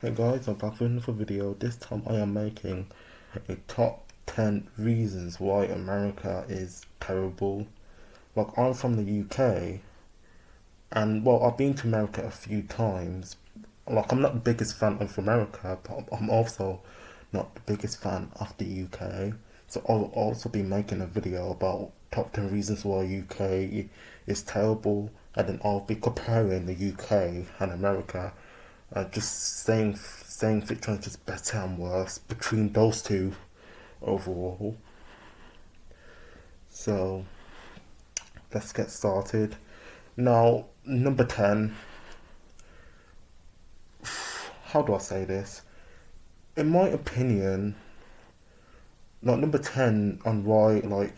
Hey guys, I'm back with another video. This time I am making a top 10 reasons why America is terrible. Like, I'm from the UK, and well, I've been to America a few times. Like, I'm not the biggest fan of America, but I'm also not the biggest fan of the UK. So I'll also be making a video about top 10 reasons why UK is terrible, and then I'll be comparing the UK and America, just saying which one's just better and worse between those two overall. So let's get started. Now, number 10, how do I say this? In my opinion, like number 10 on why, like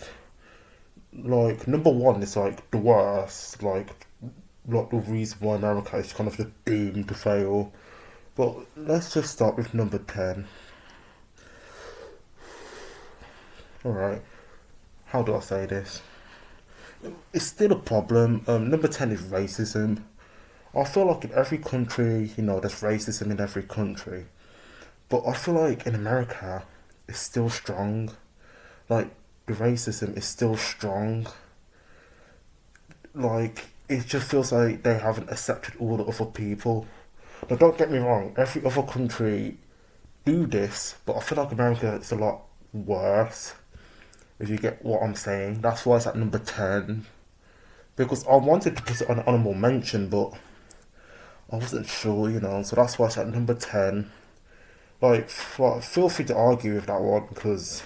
number one is like the worst, like the reason why America is kind of just doomed to fail. But let's just start with number 10. Alright, how do I say this? It's still a problem. Number 10 is racism. I feel like in every country, there's racism in every country. But I feel like in America, it's still strong. Like, the racism is still strong. Like, it just feels like they haven't accepted all the other people. Now, don't get me wrong, every other country do this, but I feel like America is a lot worse, if you get what I'm saying. That's why it's at number 10. Because I wanted to put it on an honorable mention, but I wasn't sure, so that's why it's at number 10. Like, feel free to argue with that one, because,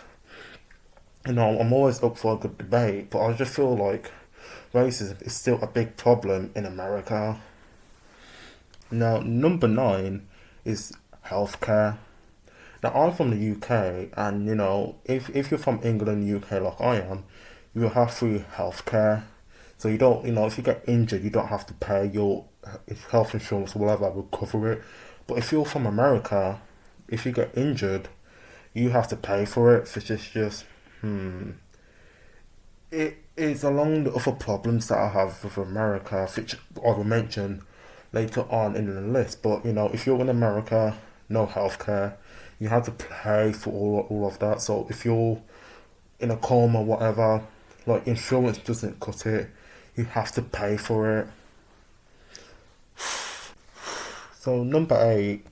I'm always up for a good debate, but I just feel like racism is still a big problem in America. Now, number 9 is healthcare. Now, I'm from the UK, and if you're from England, UK, like I am, you will have free healthcare. So you don't, if you get injured, you don't have to pay your health insurance or whatever will cover it. But if you're from America, if you get injured, you have to pay for it, which is just, it is along the other problems that I have with America, which I will mention later on in the list. But if you're in America, no healthcare, you have to pay for all of that. So if you're in a coma, whatever, like insurance doesn't cut it, you have to pay for it. So number 8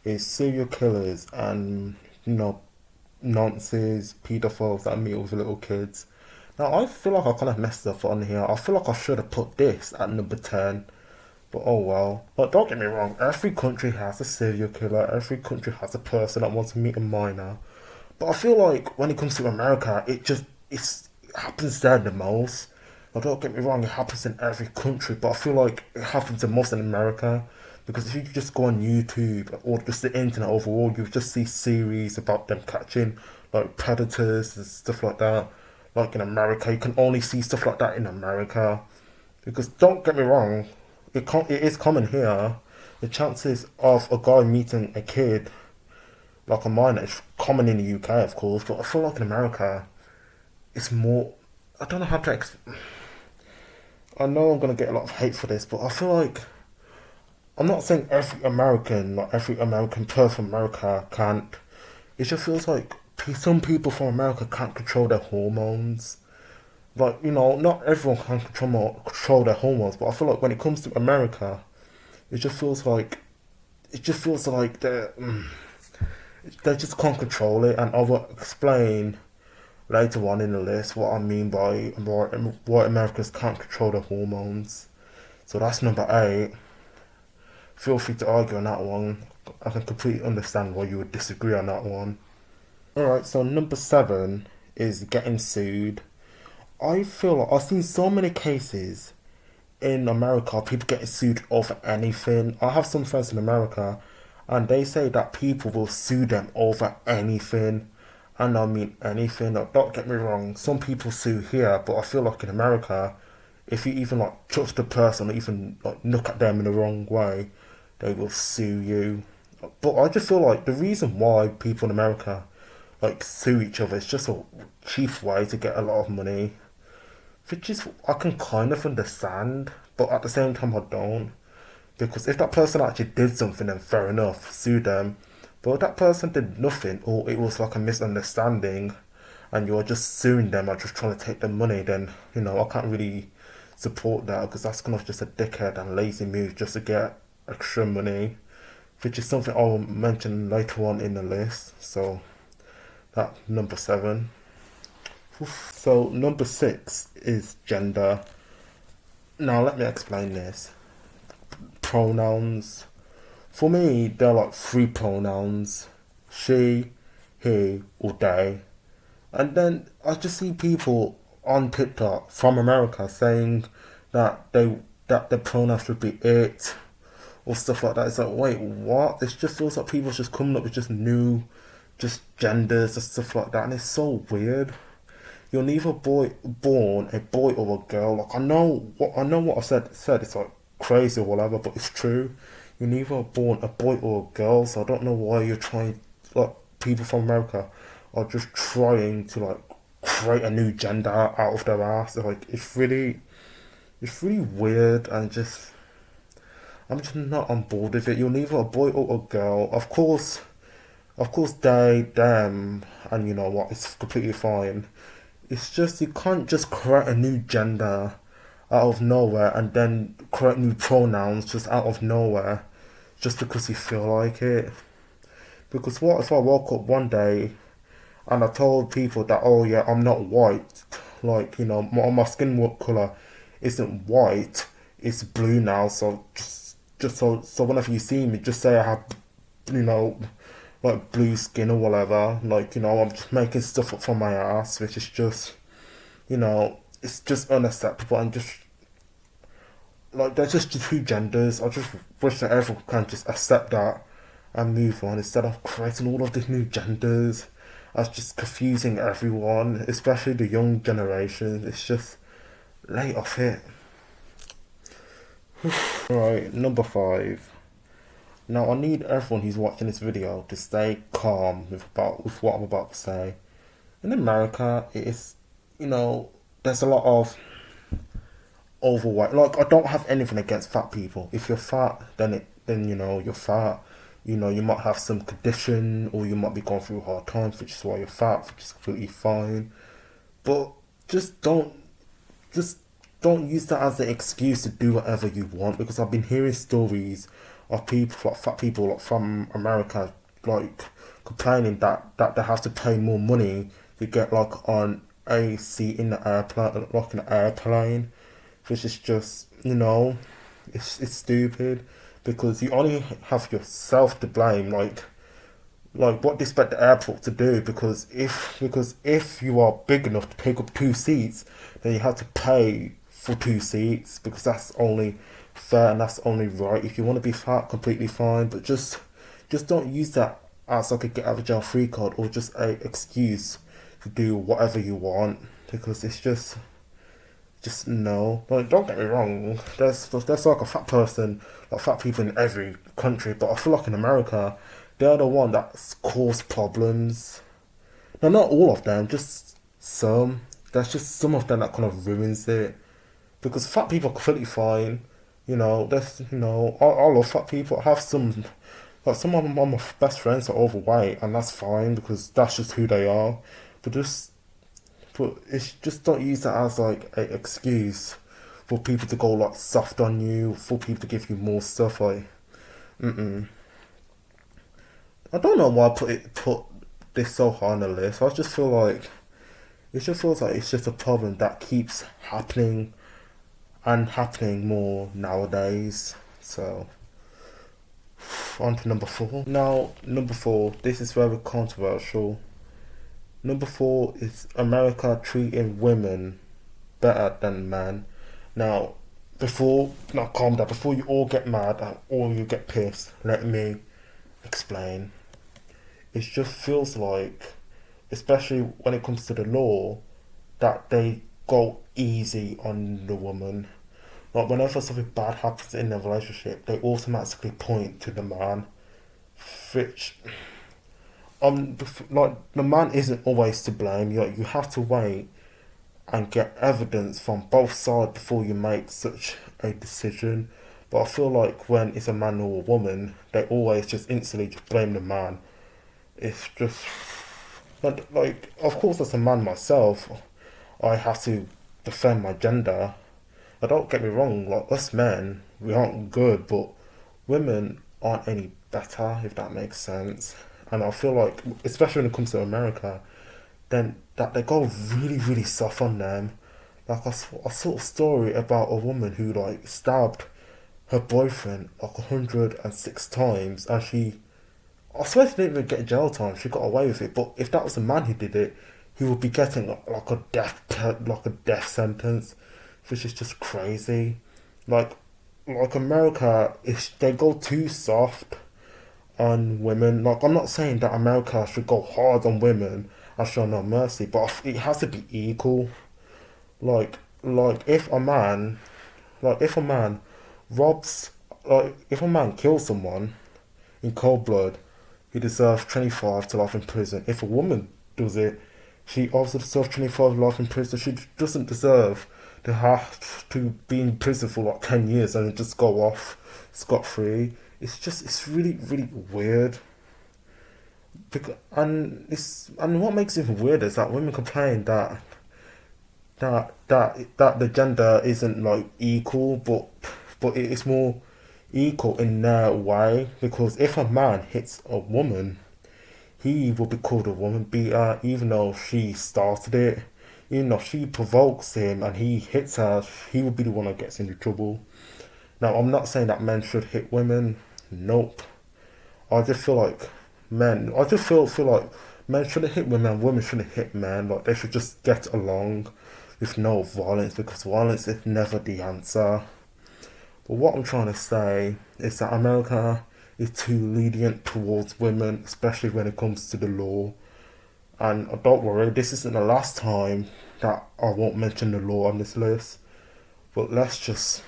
is serial killers and nonces, pedophiles that meet with little kids. Now I feel like I kind of messed up on here. I feel like I should have put this at number 10. But oh well. But don't get me wrong, every country has a serial killer, every country has a person that wants to meet a minor. But I feel like when it comes to America, it happens there the most. Now don't get me wrong, it happens in every country, but I feel like it happens the most in America. Because if you just go on YouTube or just the internet overall, you just see series about them catching like predators and stuff like that. Like in America, you can only see stuff like that in America. Because don't get me wrong, it is common here. The chances of a guy meeting a kid like a minor is common in the UK, of course, but I feel like in America, it's more. I don't know how to. I know I'm gonna get a lot of hate for this, but I feel like I'm not saying every American, like every American person from America can't. It just feels like some people from America can't control their hormones. Like, not everyone can control their hormones, but I feel like when it comes to America, it just feels like they just can't control it, and I will explain later on in the list what I mean by why Americans can't control their hormones. So that's number 8. Feel free to argue on that one. I can completely understand why you would disagree on that one. Alright, so number 7 is getting sued. I feel like I've seen so many cases in America, people getting sued over anything. I have some friends in America, and they say that people will sue them over anything. And I mean anything. Like, don't get me wrong, some people sue here, but I feel like in America, if you even like touch the person or even like look at them in the wrong way, they will sue you. But I just feel like the reason why people in America like sue each other is just a cheap way to get a lot of money, which is I can kind of understand, but at the same time I don't, Because if that person actually did something, then fair enough, sue them. But if that person did nothing, or it was like a misunderstanding, and you're just suing them or just trying to take their money, then I can't really support that because that's kind of just a dickhead and lazy move just to get extra money, which is something I'll mention later on in the list. So that number 7. So number 6 is gender. Now let me explain this. Pronouns. For me, there are like 3 pronouns: she, he, or they. And then I just see people on TikTok from America saying that the pronouns should be it or stuff like that. It's like, wait, what? It just feels like people just coming up with just new, just genders and stuff like that, and it's so weird. You're neither born a boy or a girl. Like I know what I said. It's like crazy or whatever, but it's true. You're neither born a boy or a girl, so I don't know why you're trying. Like people from America are just trying to like create a new gender out of their ass. Like it's really weird and just I'm just not on board with it. You're neither a boy or a girl. Of course, they, them, and you know what? It's completely fine. It's just you can't just create a new gender out of nowhere and then create new pronouns just out of nowhere just because you feel like it. Because what if I woke up one day and I told people that, oh yeah, I'm not white, like my skin color isn't white, it's blue now. So just so whenever you see me, just say I have you know like blue skin or whatever. Like I'm just making stuff up from my ass, which is just it's just unacceptable and just like there's just 2 genders. I just wish that everyone can just accept that and move on instead of creating all of these new genders. That's just confusing everyone, especially the young generation. It's just lay off it. Right, number 5. Now I need everyone who's watching this video to stay calm with what I'm about to say. In America, it is there's a lot of overweight. Like I don't have anything against fat people. If you're fat, then you're fat. You might have some condition or you might be going through hard times, which is why you're fat, which is completely fine. But just don't use that as an excuse to do whatever you want, because I've been hearing stories of people, like fat people like from America, like complaining that they have to pay more money to get like on a seat in the airplane, like an airplane, which is just it's stupid because you only have yourself to blame. Like what do you expect the airport to do? Because if you are big enough to take up 2 seats, then you have to pay for 2 seats because that's only fair and that's only right. If you want to be fat, completely fine, but just don't use that as like a get out of jail free card or just a excuse to do whatever you want, because it's just no. Like don't get me wrong, there's like a fat person, like fat people in every country, but I feel like in America they're the one that's caused problems. No, not all of them, just some. There's just some of them that kind of ruins it. Because fat people are completely fine. I love fat people. I have some of my best friends are overweight, and that's fine because that's just who they are. But it's just don't use that as like an excuse for people to go like soft on you, for people to give you more stuff. Like, I don't know why I put this so high on the list. I just feel like it just feels like it's just a problem that keeps happening and happening more nowadays. So on to number 4. Now number 4, this is very controversial. Number 4 is America treating women better than men. Now calm down. Before you all get mad or you get pissed, let me explain. It just feels like, especially when it comes to the law, that they go easy on the woman. Like whenever something bad happens in a relationship, they automatically point to the man, which like the man isn't always to blame. You have to wait and get evidence from both sides before you make such a decision. But I feel like when it's a man or a woman, they always just instantly just blame the man. It's just, but like, of course, as a man myself, I have to defend my gender. But don't get me wrong, like us men, we aren't good, but women aren't any better, if that makes sense. And I feel like, especially when it comes to America, then that they go really, really soft on them. Like I saw a story about a woman who like stabbed her boyfriend like 106 times, and I swear she didn't even get jail time. She got away with it. But if that was a man who did it, he would be getting like a death sentence, which is just crazy. Like like America, is they go too soft on women. Like I'm not saying that America should go hard on women and show no mercy, but it has to be equal. Like if a man robs, like if a man kills someone in cold blood, he deserves 25 to life in prison. If a woman does it, she also deserves 25 life in prison. She doesn't deserve to have to be in prison for like 10 years and then just go off scot free. It's really, really weird. And what makes it even weirder is that women complain that the gender isn't like equal, but it is more equal in their way, because if a man hits a woman, he will be called a woman beater, even though she started it. Even though she provokes him and he hits her, he will be the one that gets into trouble. Now, I'm not saying that men should hit women. Nope. I just feel like feel like men shouldn't hit women, women shouldn't hit men. Like they should just get along with no violence, because violence is never the answer. But what I'm trying to say is that America is too lenient towards women, especially when it comes to the law. And don't worry, this isn't the last time that I won't mention the law on this list. But I just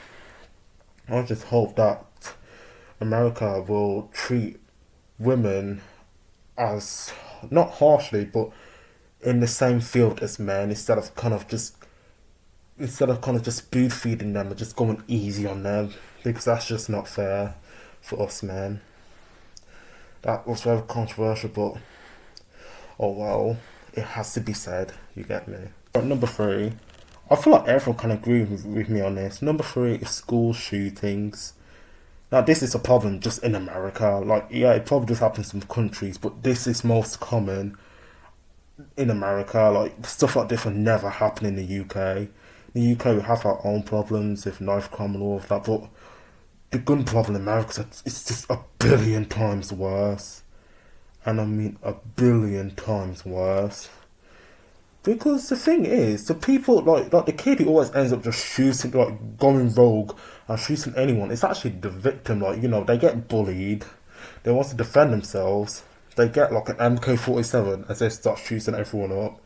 hope that America will treat women as, not harshly, but in the same field as men, instead of kind of just spoon feeding them and just going easy on them, because that's just not fair for us men. That was very controversial, but oh well, it has to be said. You get me. But number three, I feel like everyone can agree with me on this. Number three is school shootings. Now, this is a problem just in America. Like, yeah, it probably just happens in countries, but this is most common in America. Like, stuff like this will never happen in the UK. In the UK, we have our own problems with knife crime and all of that, but the gun problem in America is just a billion times worse. And I mean a billion times worse. Because the thing is, the people like the kid who always ends up just shooting, like going rogue and shooting anyone, it's actually the victim. Like, you know, they get bullied, they want to defend themselves, they get like an MK47 as they start shooting everyone up.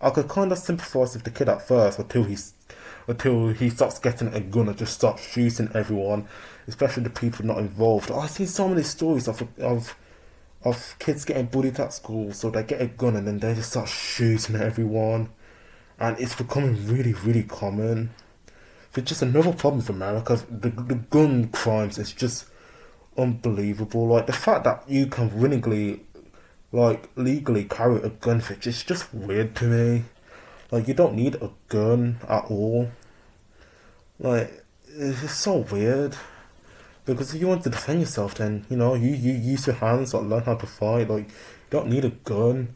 I could kind of sympathise with the kid at first until he starts getting a gun and just starts shooting everyone, especially the people not involved. I've seen so many stories of kids getting bullied at school, so they get a gun and then they just start shooting at everyone, and it's becoming really, really common. It's just another problem for America. The gun crimes is just unbelievable. Like the fact that you can willingly, like legally carry a gun, it's just weird to me. Like you don't need a gun at all. Like it's just so weird. Because if you want to defend yourself, then you use your hands, like learn how to fight. Like you don't need a gun,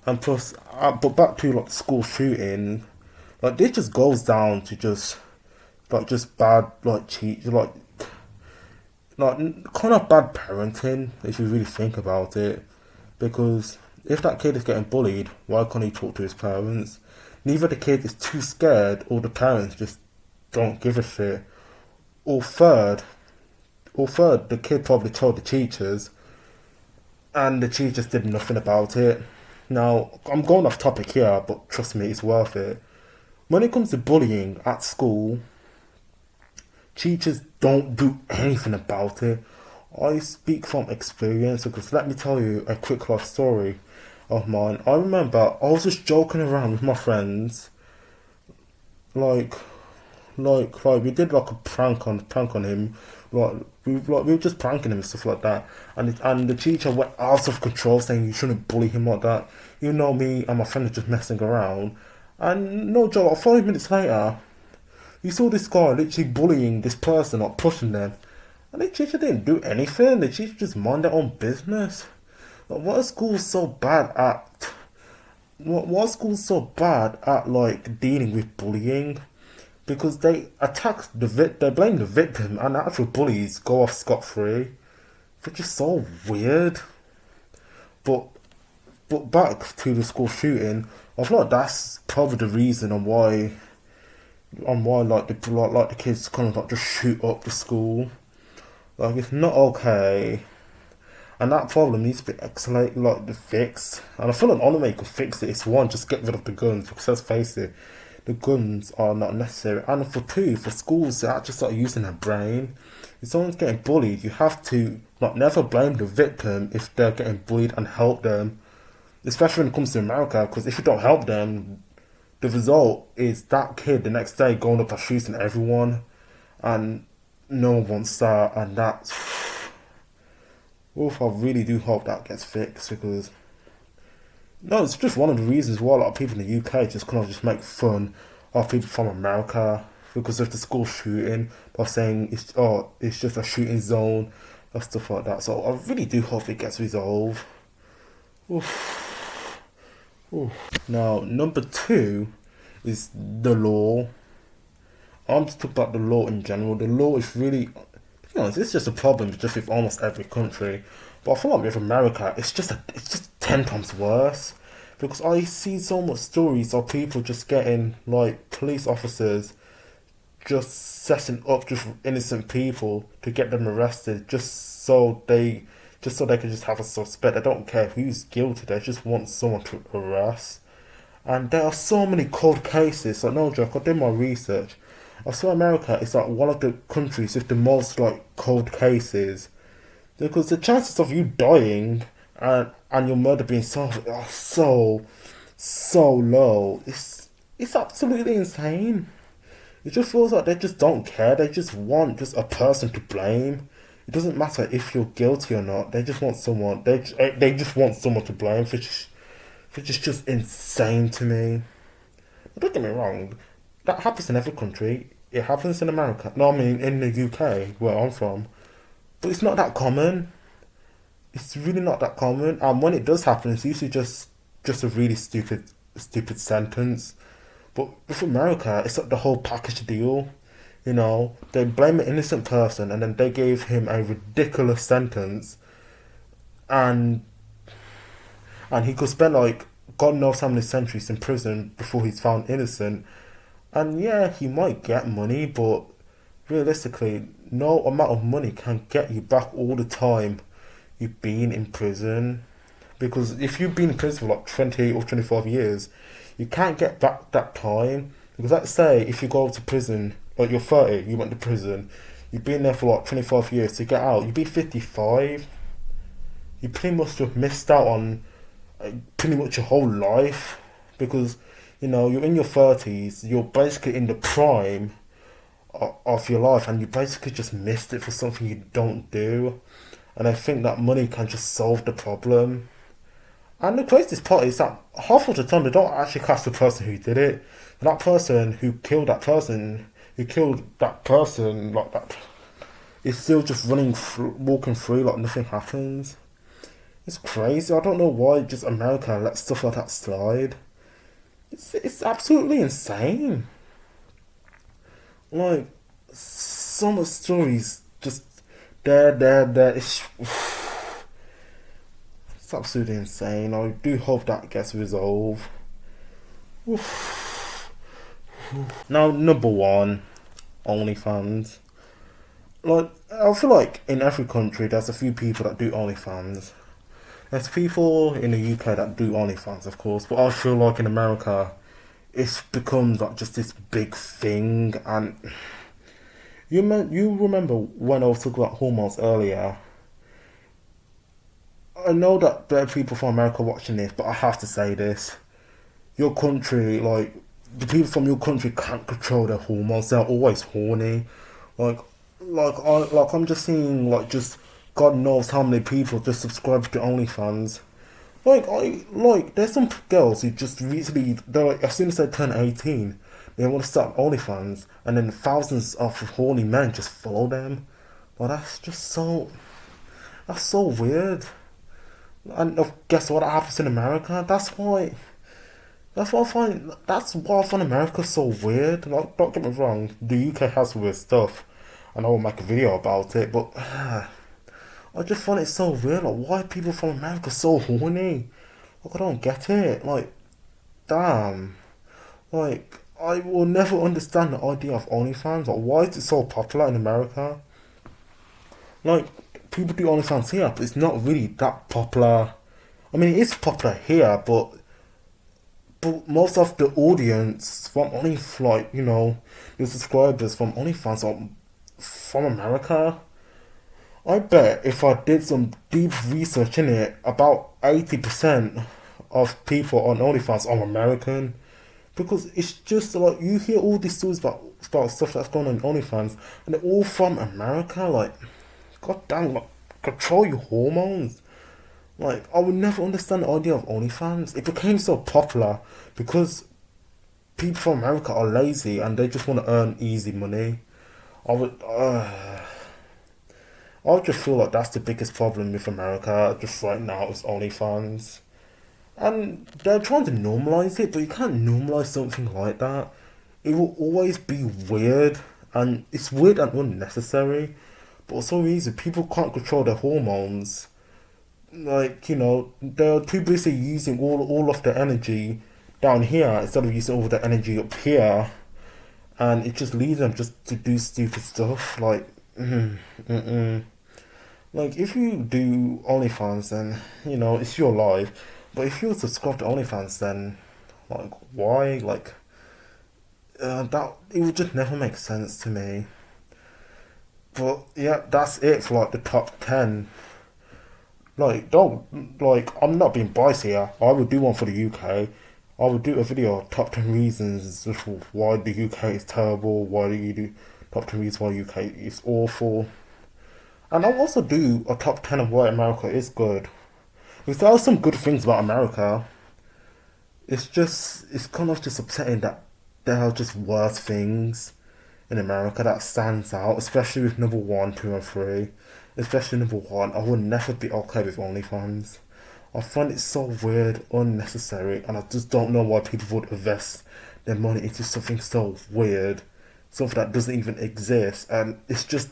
and plus, but back to like school shooting, like this just goes down to just bad like cheat like kind of bad parenting if you really think about it. Because if that kid is getting bullied, why can't he talk to his parents? Neither the kid is too scared, or the parents just don't give a shit. Or third, the kid probably told the teachers, and the teachers did nothing about it. Now, I'm going off topic here, but trust me, it's worth it. When it comes to bullying at school, teachers don't do anything about it. I speak from experience, because let me tell you a quick life story of mine. I remember I was just joking around with my friends, like like we did like a prank on him, we were just pranking him and stuff like that, and the teacher went out of control saying you shouldn't bully him like that. You know me and my friend are just messing around, and no joke, like 5 minutes later, you saw this guy literally bullying this person, like pushing them, and the teacher didn't do anything. The teacher just minded their own business. Like, what are schools so bad at? Why are schools so bad at like dealing with bullying? Because they attack they blame the victim, and the actual bullies go off scot free. Which is so weird. But back to the school shooting, I feel like that's probably the reason on why like the kids kind of like just shoot up the school. Like it's not okay, and that problem needs to be escalated, like the fix. And I feel like the only way you can fix it is one, just get rid of the guns, because let's face it, the guns are not necessary. And for two, for schools to actually start using their brain. If someone's getting bullied, you have to not never blame the victim if they're getting bullied and help them. Especially when it comes to America, because if you don't help them, the result is that kid the next day going up and shooting everyone, and no one wants that, and that's. Oof, I really do hope that gets fixed, because no, it's just one of the reasons why a lot of people in the UK just kind of just make fun of people from America because of the school shooting by saying it's just a shooting zone and stuff like that. So I really do hope it gets resolved. Oof. Oof. Now, number two is the law. I'm just talking about the law in general. The law is really, to be honest, it's just a problem just with almost every country. But I feel like with America, it's just 10 times worse. Because I see so much stories of people just getting like police officers just setting up just innocent people to get them arrested just so they can just have a suspect. They don't care who's guilty, they just want someone to arrest. And there are so many cold cases, like no joke, I did my research. I saw America is like one of the countries with the most like cold cases. Because the chances of you dying and your murder being solved are so low. It's absolutely insane. It just feels like they just don't care. They just want just a person to blame. It doesn't matter if you're guilty or not. They just want someone. They just want someone to blame, which is just insane to me. But don't get me wrong. That happens in every country. It happens in America. No, I mean in the UK where I'm from. But it's not that common. It's really not that common. And when it does happen, it's usually just a really stupid sentence. But with America, it's like the whole package deal. You know, they blame an innocent person and then they gave him a ridiculous sentence, and he could spend like God knows how many centuries in prison before he's found innocent. And yeah, he might get money, but realistically, no amount of money can get you back all the time you've been in prison. Because if you've been in prison for like 20 or 25 years, you can't get back that time. Because let's say if you go to prison, like you're 30, you went to prison, you've been there for like 25 years, to get out, you'd be 55. You pretty much have missed out on pretty much your whole life. Because, you know, you're in your 30s, you're basically in the prime of your life, and you basically just missed it for something you don't do. And I think that money can just solve the problem. And the craziest part is that half of the time they don't actually catch the person who did it. That person who killed that person, like that, is still just walking through like nothing happens. It's crazy. I don't know why just America lets stuff like that slide. It's absolutely insane. Like, so much stories just there. It's absolutely insane. I do hope that gets resolved. Now, number one, OnlyFans. Like, I feel like in every country there's a few people that do OnlyFans. There's people in the UK that do OnlyFans, of course, but I feel like in America it's become like just this big thing. And you remember when I was talking about hormones earlier? I know that there are people from America watching this, but I have to say this. Your country, like, the people from your country can't control their hormones. They're always horny. Like, I'm just seeing like just God knows how many people just subscribe to OnlyFans. There's some girls who just recently, they're like, as soon as they turn 18, they want to start OnlyFans, and then thousands of horny men just follow them. Well, that's so weird. And guess what happens in America? That's why I find America so weird. Like, don't get me wrong, the UK has weird stuff, and I will make a video about it. But I just find it so weird. Like, why are people from America so horny? Like, I don't get it. Like, damn. Like, I will never understand the idea of OnlyFans. Like, why is it so popular in America? Like, people do OnlyFans here, but it's not really that popular. I mean, it is popular here, but most of the audience from only like the subscribers from OnlyFans are from America. I bet if I did some deep research in it, about 80% of people on OnlyFans are American. Because it's just like you hear all these stories about stuff that's going on OnlyFans, and they're all from America. Like, god damn, like, control your hormones. Like, I would never understand the idea of OnlyFans. It became so popular because people from America are lazy and they just want to earn easy money. I would, uh, I just feel like that's the biggest problem with America just right now is OnlyFans. And they're trying to normalize it, but you can't normalize something like that. It will always be weird, and it's weird and unnecessary. But for some reason, people can't control their hormones. Like, they're too busy using all of their energy down here instead of using all the energy up here, and it just leads them just to do stupid stuff. Like, like if you do OnlyFans, then it's your life. But if you subscribe to OnlyFans, then like why? Like that it would just never make sense to me. But yeah, that's it for like the top 10. Like, don't, like, I'm not being biased here. I would do one for the UK. I would do a video of top 10 reasons for why the UK is terrible, why do you do top 10 reasons why the UK is awful. And I'll also do a top 10 of why America is good. Because there are some good things about America. It's kind of just upsetting that there are just worse things in America that stands out, especially with number one, two, and three. Especially number one, I would never be okay with OnlyFans. I find it so weird, unnecessary, and I just don't know why people would invest their money into something so weird, something that doesn't even exist, and it's just,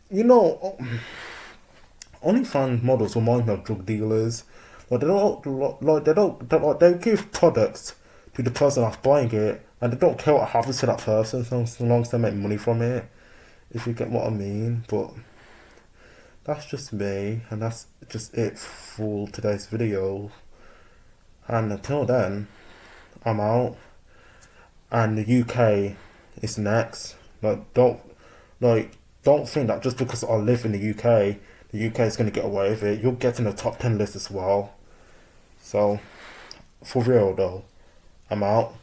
you know, OnlyFans models remind me of drug dealers. Like they give products to the person that's buying it, and they don't care what happens to that person so long as they make money from it. If you get what I mean, but that's just me, and that's just it for today's video. And until then, I'm out, and the UK is next. Don't think that just because I live in the UK is gonna get away with it. You'll get in the top 10 list as well. So, for real though, I'm out.